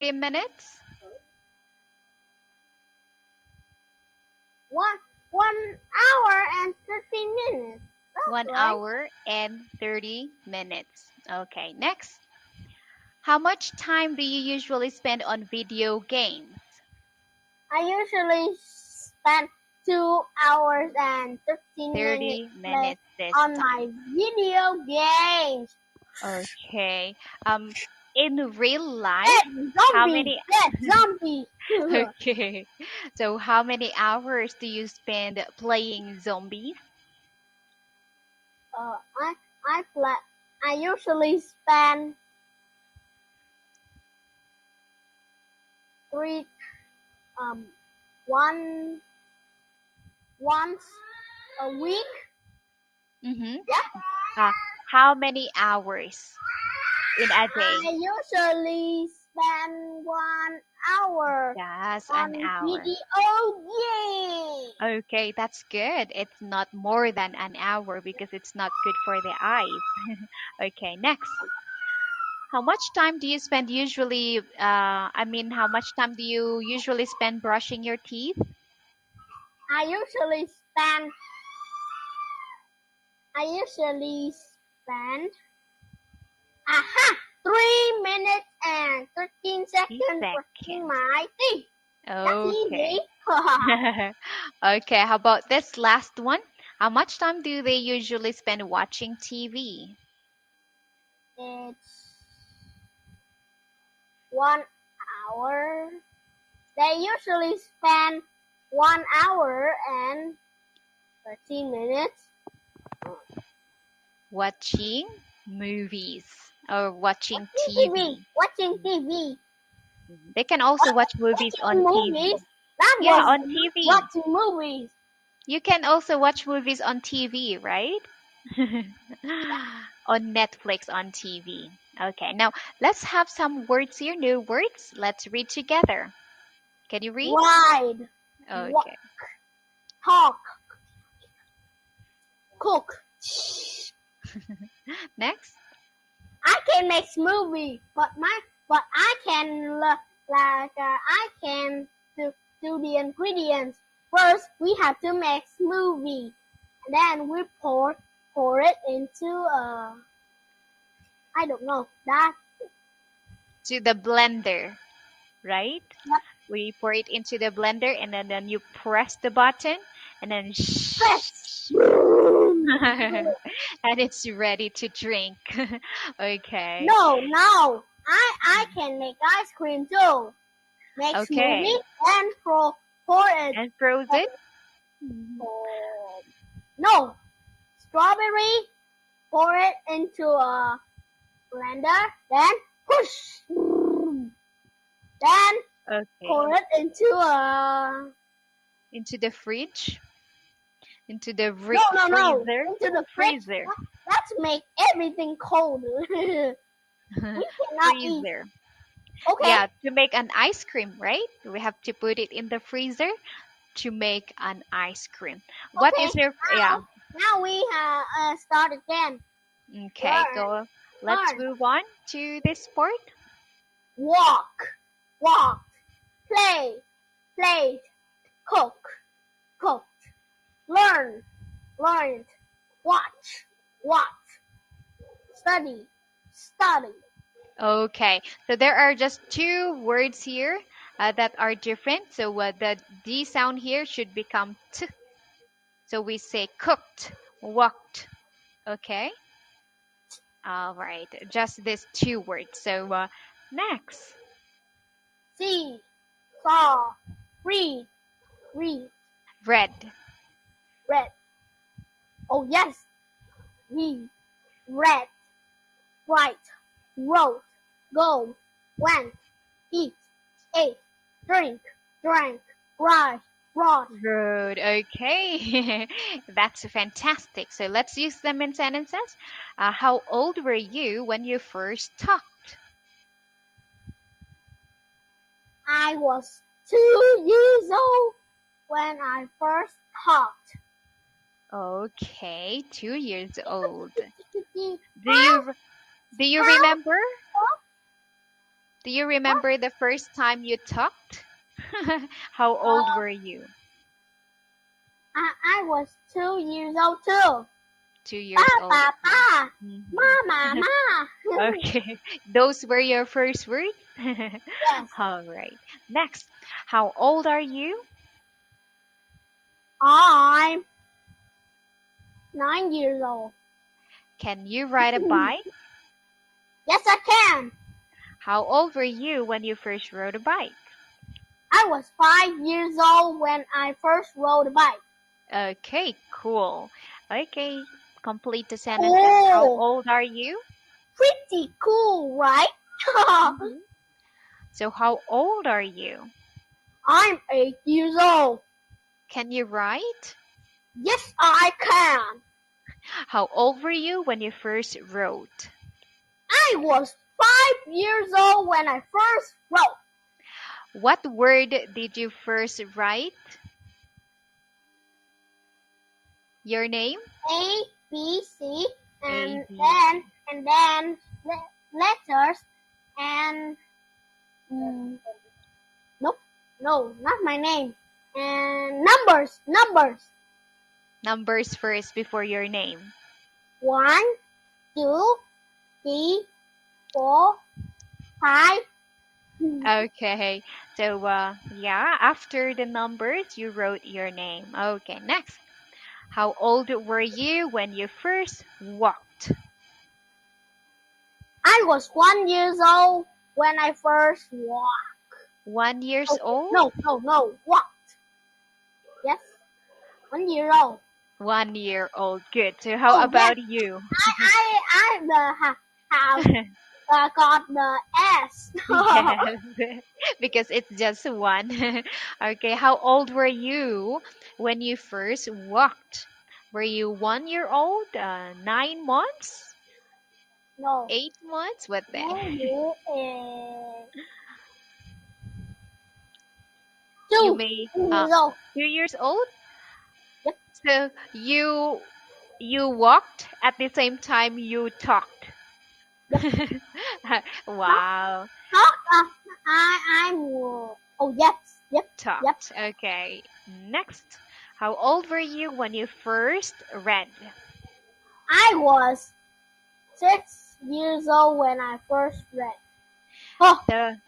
minutes? 1 hour and 13 minutes. That's 1 right. hour and 30 minutes. Okay, next. How much time do you usually spend on video games? I usually spend 2 hours and 13 minutes 30 minutes this on time. my video games. Okay. In real life, Dead how zombies! many Dead zombies! Okay. So how many hours do you spend playing zombies? uh, I I play. I usually spend three one once a week. Mm-hmm. Yeah. How many hours in a day? I usually spend 1 hour Just an on hour. video games. Okay, that's good. It's not more than an hour because it's not good for the eyes. Okay, next. How much time do you spend usually, how much time do you usually spend brushing your teeth? I usually spend I usually spend 3 minutes and 13 seconds brushing Seconds. my teeth. That's Okay. easy. Okay, how about this last one? How much time do they usually spend watching TV? It's 1 hour. They usually spend 1 hour and 13 minutes. Watching movies or watching TV. TV. Watching TV. They can also watch movies Watching on TV. movies. That Yeah, was on TV. watching movies. You can also watch movies on TV, right? On Netflix on TV. Okay, now let's have some words here, new words. Let's read together. Can you read? Ride. Okay. Talk. Cook. Next. I can make smoothie, but I can I can do the ingredients. First, we have to make smoothie, and then we pour it into I don't know that. To the blender, right? Yep. We pour it into the blender and then you press the button and then Press. and it's ready to drink. Okay. No. I can make ice cream too. Make Okay. smoothie and pour it. And frozen? No. Strawberry. Pour it into a blender. Then push. Then Okay. pour it Into the fridge? Into the no. freezer? Into the fridge. Freezer. Let's make everything cold. We cannot eat. Freezer. Okay. Yeah, to make an ice cream, right? We have to put it in the freezer to make an ice cream. What is your yeah? Now we start again. Okay, Learn. go. Let's Learn. move on to this part. Walk. Play. Played. Cook. Cooked. Learn. Learned. Watch. Study. Okay, so there are just two words here that are different. So the D sound here should become T. So we say cooked, walked. Okay. All right, just these two words. So next. See. Saw. Read. Red. Oh yes. Read. Read. Write. Wrote. Go. Went. Eat. Ate. Drink. Drank. Ride. Brought. Good. Okay. That's fantastic. So let's use them in sentences. How old were you when you first talked? I was 2 years old when I first talked. Okay, 2 years old. Do you remember? Do you remember the first time you talked? How old were you? I was 2 years old too. 2 years old. Papa, Mhm. mama, ma. Okay. Those were your first words? Yes, All right. Next, how old are you? I'm 9 years old. Can you ride a bike? Yes, I can. How old were you when you first rode a bike? I was 5 years old when I first rode a bike. Okay, cool. Okay, complete the sentences. How Cool. old are you? Pretty cool, right? Hmm. So, how old are you? I'm 8 years old. Can you write? Yes, I can. How old were you when you first wrote? I was 5 years old when I first wrote. What word did you first write? Your name? A, B, C, A, and B. then letters and nope, no, not my name. And numbers. Numbers first before your name. 1, 2, 3, 4, 5. Okay. So, yeah, after the numbers, you wrote your name. Okay, next. How old were you when you first walked? I was 1 years old when I first walked. 1 years Oh, old? no, walked. Yes, 1 year old. 1 year old. Good. So, how Oh yes, about you? I have got the S. Yes, because it's just one. Okay, how old were you when you first walked? Were you 1 year old? 9 months? No, 8 months? What then? no, you You two, may 2 years old. 2 years old. Yep, So you walked at the same time you talked. yep. Talk, Wow, talk. I'm. Oh yes, yep. talked. Okay, next. How old were you when you first read? I was 6 years old when I first read. Oh, The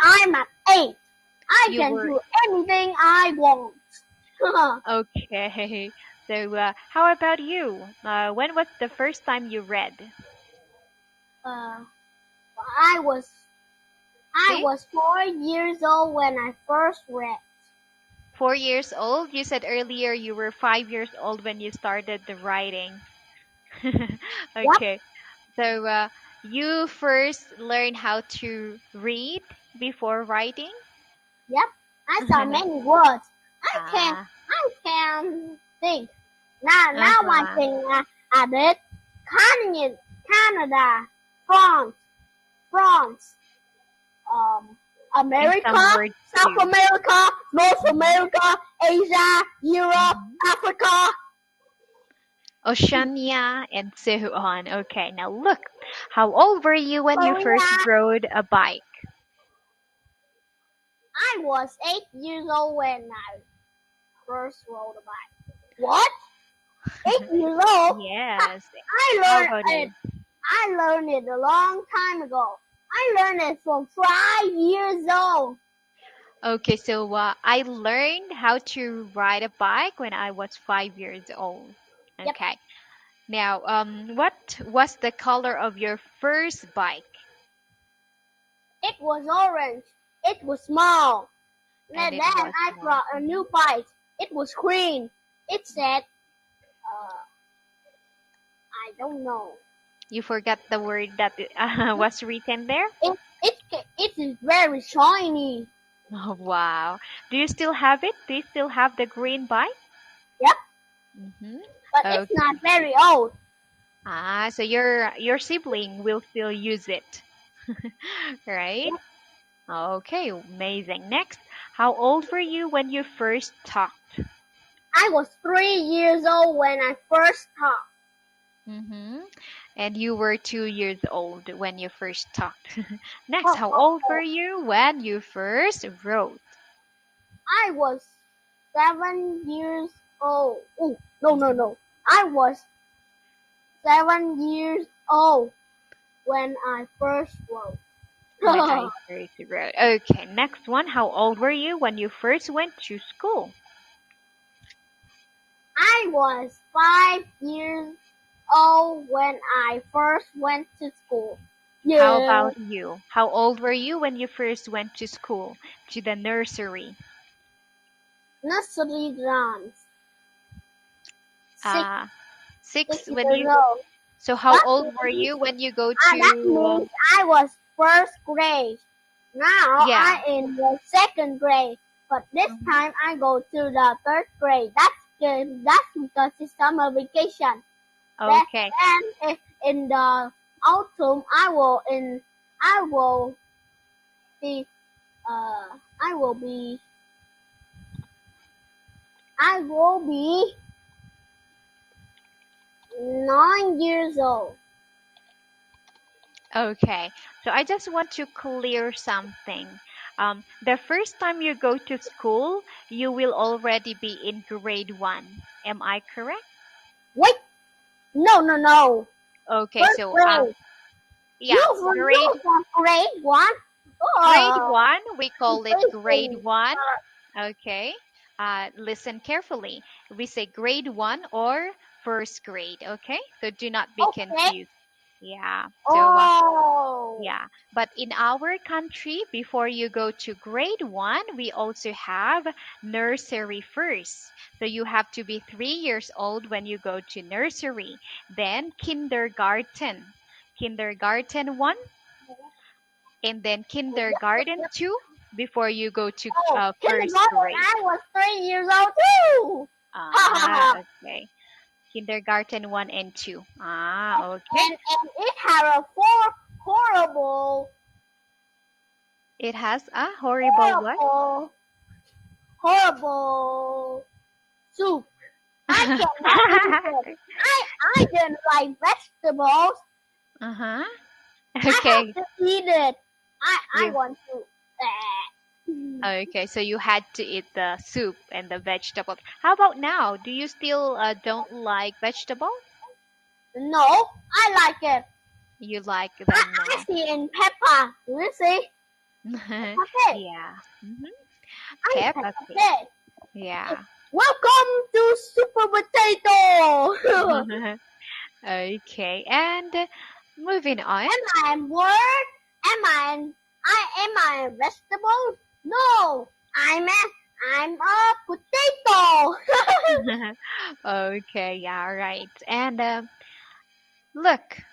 I'm at 8. I You can were do anything I want. okay. So, how about you? When was the first time you read? uh, I was I See, was 4 years old when I first read. 4 years old. You said earlier you were 5 years old when you started the writing. Yep, Okay. So, you first learned how to read before writing? yep. I saw many words. Ah, I can think. Now I uh-huh. can add it. Canada, France, um, And America, some words South too. America, North Mhm, America, Asia, Europe, mhm. Africa. Oceania, and so on. Okay, now look. How old were you when you first Korea. rode a bike? I was 8 years old when I first rode a bike. What? 8 years old? Yes. I How learned about it. you? I learned it a long time ago. I learned it from 5 years old. Okay, so I learned how to ride a bike when I was 5 years old. Yep, Okay. Now, what was the color of your first bike? it was orange. It was small. And Then it was I small. brought a new bike. It was green. It said, I don't know. You forgot the word that was written there? It is very shiny. Oh, wow. Do you still have it? Do you still have the green bike? Yep, Mm-hmm. but it's Okay. not very old. Ah, so your sibling will still use it, right? Yep. Okay, amazing. Next, how old were you when you first talked? I was 3 years old when I first talked. Mm-hmm. And you were 2 years old when you first talked. Next, Oh, how oh, old were oh. you when you first wrote? I was 7 years old. Oh, no, no, Mhm. no. I was 7 years old when I first wrote. When I first wrote. Okay, next one. How old were you when you first went to school? I was 5 years old when I first went to school. How Yeah, about you? How old were you when you first went to school, to the nursery? nursery rhymes. Six, Uh, six 6 when years you go. old. So how That old were means, you when you go that to? means I was first grade. Now Yeah. I in the second grade, but this Mhm. time I go to the third grade. That's good. That's because it's summer vacation. Then, Okay. in the autumn, I will be, uh, I will be, I will be 9 years old. Okay. So I just want to clear something. The first time you go to school, you will already be in grade one. Am I correct? Wait, no, no, no. Okay. First So grade. yeah, You from grade one? grade Oh, one, we call it grade interesting. one. Okay. Listen carefully. We say grade one or first grade. Okay. So do not be Okay. confused. Yeah. So Oh. yeah, but in our country, before you go to grade one, we also have nursery first. So you have to be 3 years old when you go to nursery. Then kindergarten, kindergarten one, and then kindergarten two before you go to Oh, first kindergarten, grade. I was 3 years old too. Ha ha Ah, ha. okay. Kindergarten one and two. Ah, okay. And it had a horrible, It has a horrible what? horrible, horrible soup. I cannot eat it. I didn't like vegetables. Uh-huh. I have Okay. to eat it. I You want to. Uh, okay, so you had to eat the soup and the vegetables. How about now? Do you still don't like vegetables? no, I like it. You like them I now. see in Peppa. You see? Peppa Pig. Yeah. Hmm. I'm Peppa Peppa Pig. Pig. Yeah. Welcome to Super Potato. Okay, and moving on. Am I a word? Am I a vegetable? No, I'm a potato. Okay, yeah, right. And look,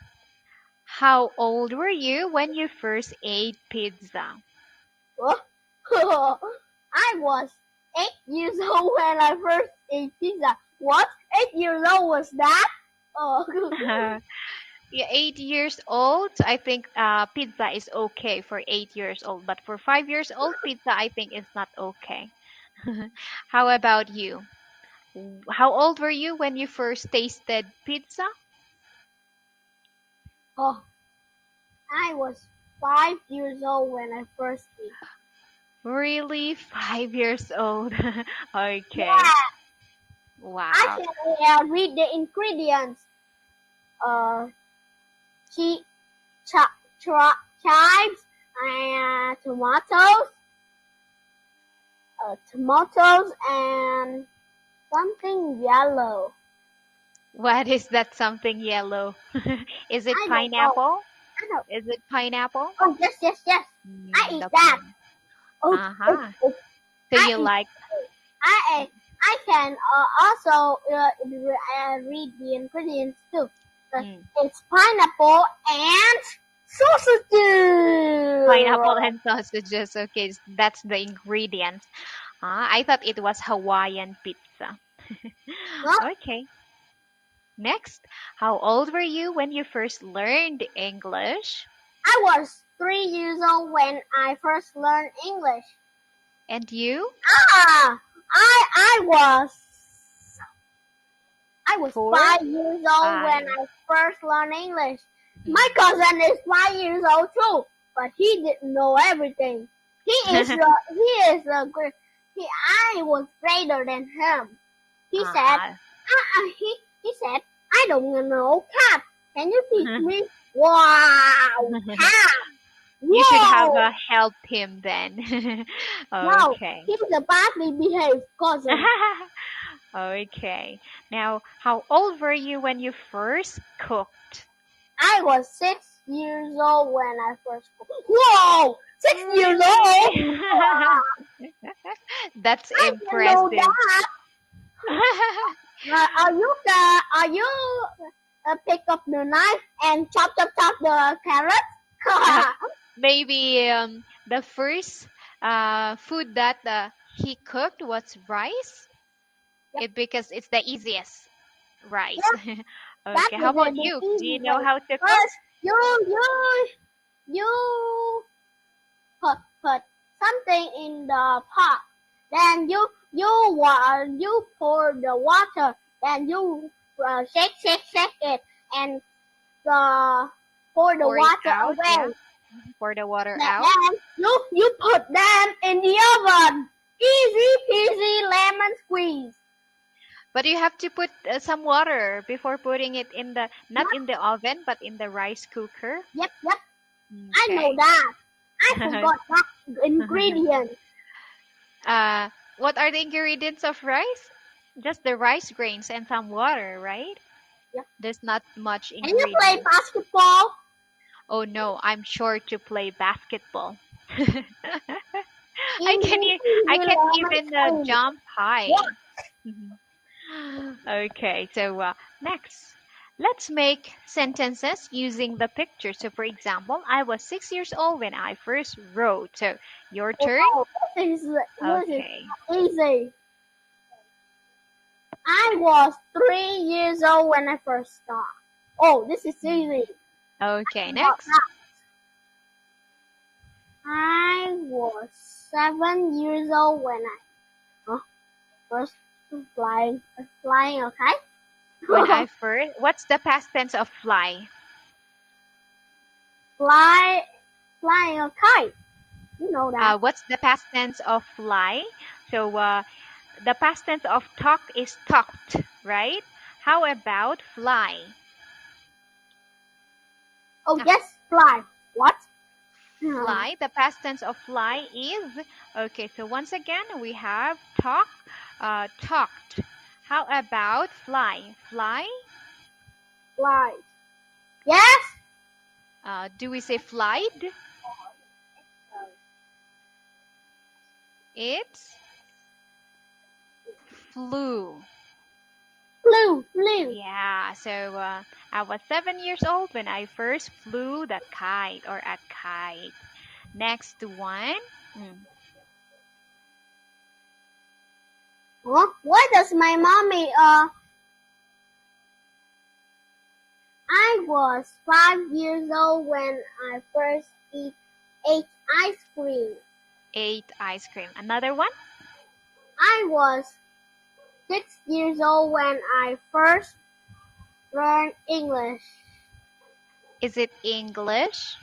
how old were you when you first ate pizza? I was 8 years old when I first ate pizza. What? 8 years old was that? Oh, Yeah, 8 years old. I think pizza is okay for 8 years old, but for 5 years old, pizza I think is not okay. How about you? How old were you when you first tasted pizza? oh, I was 5 years old when I first ate. Really? 5 years old. Okay. Yeah, I Wow. can read the ingredients. Uh, chi, chives and tomatoes and something yellow. What is that something yellow? Is it I don't know. pineapple? I don't. Is it pineapple? Oh yes, yes, yes. I Mm, eat the that. pine. Oh, oh, Uh-huh. oh. So I you eat. like I I can also read the ingredients too. mm, It's pineapple and sausages. pineapple and sausages. Okay, that's the ingredients. I thought it was Hawaiian pizza. Huh? Okay. Next, how old were you when you first learned English? I was 3 years old when I first learned English. And you? Ah, I I was I was 4, 5 years old when 5. I first learned English. My cousin is 5 years old too, but he didn't know everything. He is I was greater than him. He said, Uh-huh. he said, I don't know cat. Can you teach me? Wow, cat. You should have Whoa. helped him then. No, Okay. he's a badly behaved cousin. Okay. Now, how old were you when you first cooked? I was 6 years old when I first cooked. Whoa, 6 years old. Really? That's I didn't know impressive. that. Are you pick up the knife and chop the Uh, carrots? Maybe the first food that he cooked was rice. Yep. Because it's the easiest rice. Yeah, that Okay, how is about the you? Do easy you know way. how to cook? First, you put something in the pot. Then you pour the water. Then you shake it, and pour the Pour it water out, yeah. away. Pour the water out. Then you put them in the oven. Easy peasy lemon squeeze. But you have to put some water before putting it in the, not Yep, in the oven, but in the rice cooker. yep. I know Okay. that. I forgot that ingredient. What are the ingredients of rice? Just the rice grains and some water, right? Yep. There's not much Can you play ingredient. basketball? Oh no, I'm sure to play basketball. I Easy can I peasy can lemon even squeeze. jump high. What? Mhm. Okay, so next, let's make sentences using the picture. So, for example, I was 6 years old when I first wrote. So, your turn. Wow, this is Okay. easy. I was 3 years old when I first started. Oh, this is easy. Okay, Forgot next. that. I was 7 years old when I first flying a kite. When I first, what's the past tense of fly? Flying a kite. You know that. What's the past tense of fly? So, the past tense of talk is talked, right? How about fly? Oh yes, fly. What? Fly, the past tense of fly is, okay, so once again we have talk, talked. How about fly? Fly, Fly. Yes. do we say flied? It's flew. Flew. Yeah, so I was 7 years old when I first flew the kite, or a kite. Next one. Hmm. Huh? Why does my mommy I was 5 years old when I first ate ice cream. Ate ice cream. Another one. I was 6 years old when I first learned English. Is it English?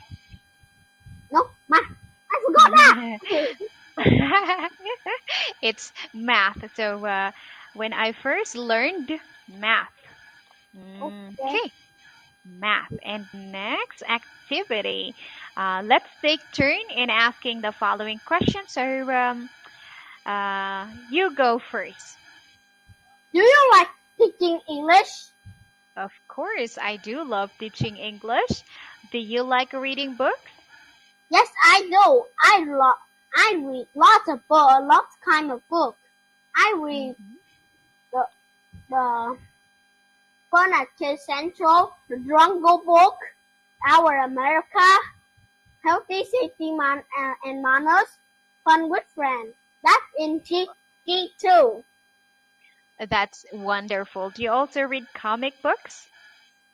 No, I forgot that. It's math. So when I first learned math. Okay. Okay, math. And next activity. Let's take turn in asking the following question. So you go first. Do you like teaching English? Of course, I do love teaching English. Do you like reading books? Yes, I do. I read lots kind of book. I read Mhm. the Fun at Kids Central, the Jungle Book, Our America, Healthy Safety and Manners, Fun with Friends. That's in G2. That's wonderful. Do you also read comic books?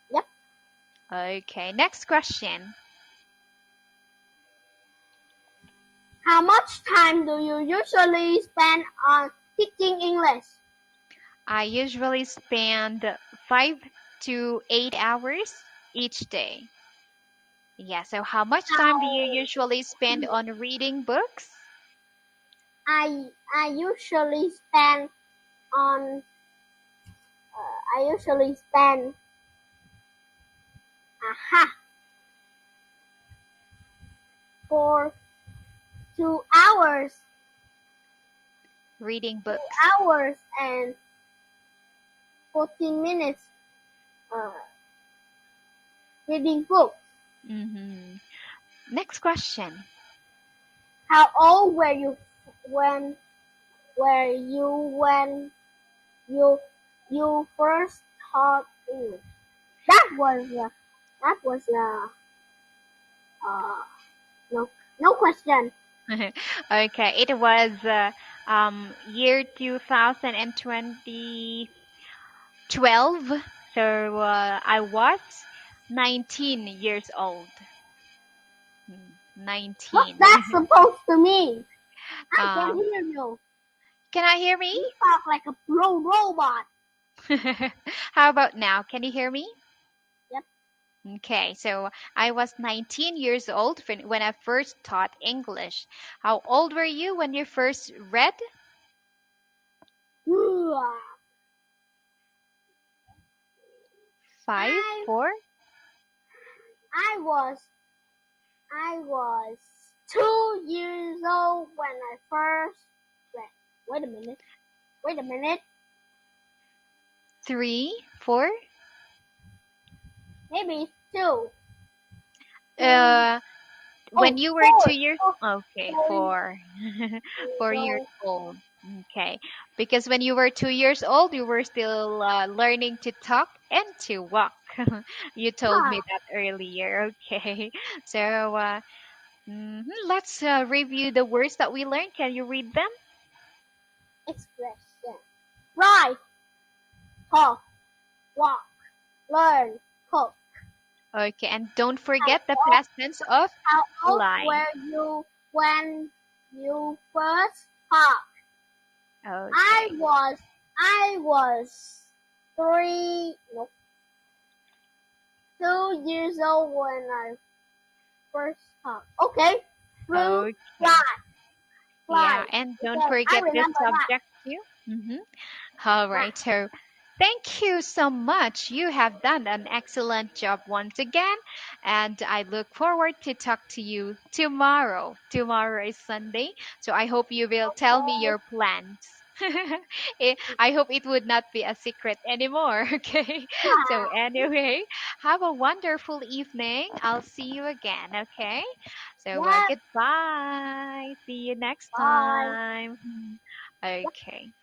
Yep. Okay, next question. How much time do you usually spend on teaching English? I usually spend 5 to 8 hours each day. Yeah, so how much time do you How usually spend on reading books? I usually spend on I usually spend aha for 2 hours, Reading two books. hours and 14 minutes uh, reading books. Hmm. Next question. How old were you when when you first taught English? That was that was uh, no no question. Okay, it was year 2020. 12. So I was 19 years old. What's 19. that supposed to mean? I can uh, hear you. can I hear me? You talk like a robot. How about now? Can you hear me? Yep. Okay, so I was 19 years old when I first taught English. How old were you when you first read? 5, I 4? I was I was 2 years old when I first read. Wait a minute. Wait a minute. 3, 4? Maybe it's two. Two. Uh, when Oh, you were four. 2 years, Four, okay, four years 4. 4 years old. old. Okay, because when you were 2 years old, you were still learning to talk and to walk. You told me Ah, that earlier. Okay, so let's review the words that we learned. Can you read them? expression. Write, talk, walk, learn, cook. Okay, and don't How forget the old, past tense of how old fly. were you when you first talked? I Okay. was I was no, 2 years old when I first talked. Okay, fruit Okay. fly Yeah, fly and don't because I forget the remember that. subject too. All Ah, right, so thank you so much. You have done an excellent job once again, and I look forward to talk to you tomorrow. Tomorrow is Sunday, so I hope you will tell me okay. your plans. I hope it would not be a secret anymore, okay? So Ah, anyway, have a wonderful evening. I'll see you again, okay? So yeah. goodbye. See you next Bye. time. Okay.